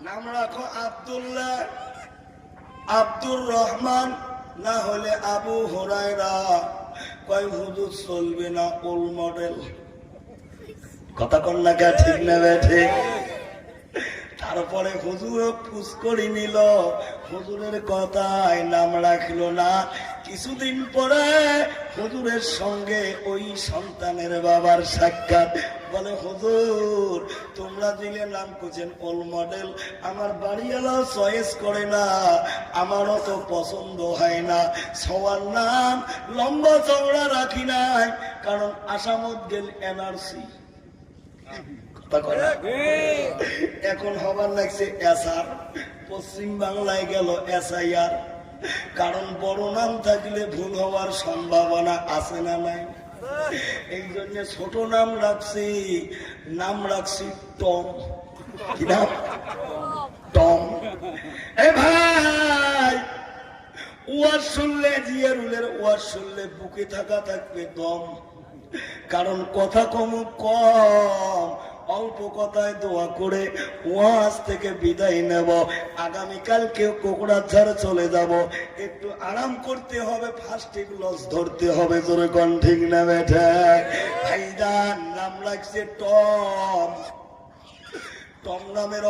নাম রাখো আব্দুল্লাহ, আব্দুর রহমান, না হলে আবু হুরায়রা। কয় হুজুর চলবে না, ওল মডেল। কথা কন না কে, ঠিক না বেঠে? তারপরে হুজুর পুষ্করি নিল, হুজুরের কথায় নাম রাখলো না। কিছুদিন পরে হুজুরের সঙ্গে ওই সন্তানের বাবার সাক্ষাৎ। বলে হুজুর, তোমরা দিলে নাম করছেন ওল মডেল, আমার বাড়িওয়ালাও চয়েস করে না, আমারও তো পছন্দ হয় না। সবার নাম লম্বা চওড়া রাখি নাই, কারণ আসামত গেল এনআরসি, এখন হবার লাগছে এসআর, পশ্চিম বাংলায় গেল এসআইআর। কারণ বড় নাম থাকলে ভুল হওয়ার সম্ভাবনা আছে না নাই? এই জন্য ছোট নাম রাখছি, নাম রাখছি টম। কি নাম? টম। এ ভাই, ওয়াজ শুনলে, জিয়ারুলের ওয়াজ শুনলে বুকে থাকা থাকবে দম। কারণ কথা কম, অল্প কথায় দোয়া করে ওয়াজ থেকে বিদায় নেব। আগামীকাল কেউ কোকড়াঝাড় চলে যাব, একটু আরাম করতে হবে, ফার্স্ট লস ধরতে হবে। জোরে কোন ঠিক না বেঠে? ভাইজান, নাম লাগছে টম। টম নামের